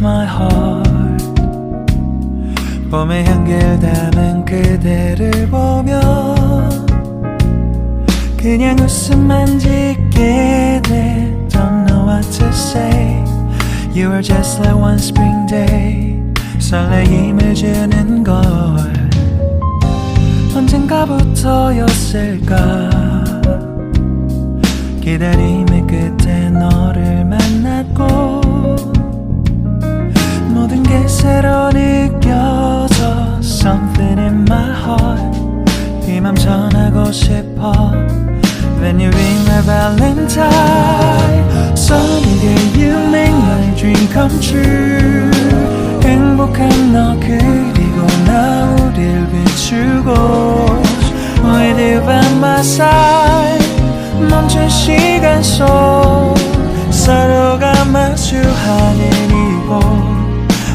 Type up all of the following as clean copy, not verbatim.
my heart. 봄의 향기를 담은 그대를 보며 그냥 웃음만 짓게 돼. Don't know what to say. You were just like one spring day. 설레임을 주는 걸 언젠가부터였을까. 기다림의 끝에 너를 만났고 모든 게 새로 느껴져. Something in my heart. 네 맘 전하고 싶어. When you ring my valentine. Sunny day you make my dream come true. 행복한 너 그리고 나 우릴 비추고 With you by my side. 멈춘 시간 속 서로가 마주하는 이곳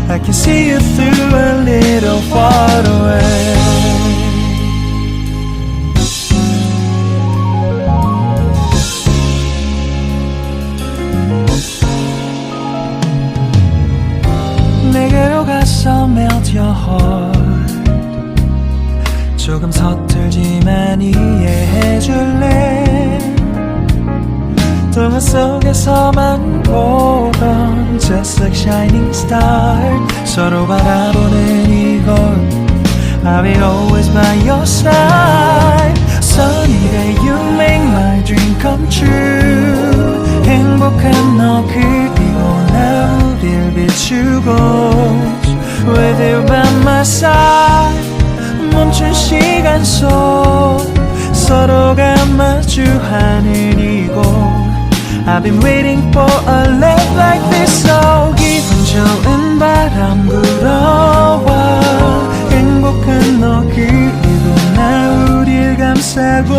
I can see you through a little far away. 내게로 가서 melt your heart. 조금 서툴지만 이해해줄래. 동화 속에서만 보던 Just like shining star. 서로 바라보는 이곳 I will always by your side. Sunny day you make my dream come true. 행복한 너 그리고 나 우릴 비추고 With you by my side. 멈춘 시간 속 서로가 마주하는 이곳 I've been waiting for a love like this. So 기분 좋은 바람 불어와 행복한 너 그리고 나 우릴 감싸고